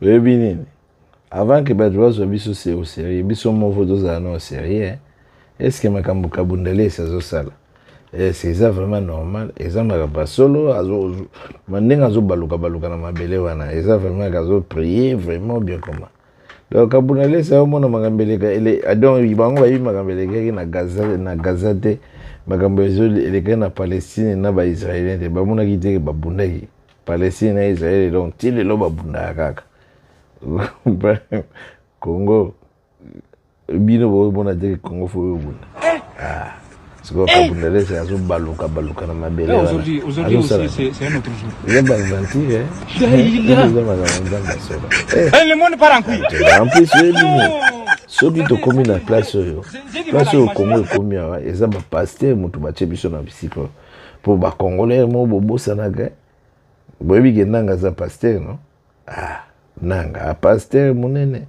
Oui, bien. Avant que Badouas soit biso c'est au sérieux, biso mon photo ça non au sérieux. Est-ce que makambo kabundale ça zo sala? C'est ça vraiment normal. Et ça m'a pas solo azo mandinga azo baluka na mabele wana. Et ça vraiment azo prier vraiment bien comment. Donc kabundale ça au mona magambele ka ele adon ibango ba yi magambele ka na Gaza te makambo ezo ele na Palestine na ba Israélien te ba mona kite ba bundaki. Palestine na Israël donc tile lo ba bunda kaka. Congo bino bo bona te Congo fo bunda. Ah. C'est quoi kabundale c'est azo baluka na mabele wana. Aujourd'hui aussi c'est un autre jour. Il y a pas mentir hein. Le monde part en couille. En plus ceux qui te commis la place au Congo commis ils ont pasteur mutu ba chebiso na bisiko pour ba congolais mo bobo sanaka. Boyebi ke nanga za pasteur non? Ah, nanga pasteur munene.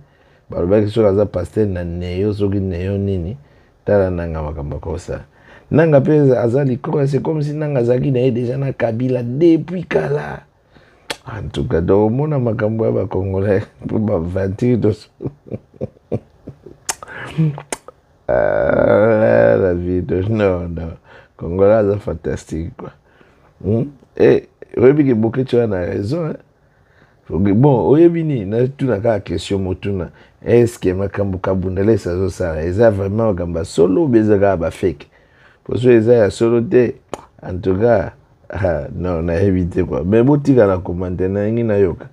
Balobaki so za pasteur na neyo soki neyo nini tala nanga makamba kosa. Nanga pe azali ko c'est comme si nanga zaki na déjà na Kabila depuis kala. En tout cas, donc mona makambo ya ba congolais pour ba 28 la vie de non. Congolais c'est fantastique quoi. Et oyebi ke Bokecho na raison hein. Bon, oyebi ni na tuna ka question motuna. Est-ce que makambo kabundale ça zo ça eza vraiment gamba solo bezaka ba fake. Parce que eza ya solo te. En tout cas, non, na évité quoi. Mais botika na commenter na ngi na yoka.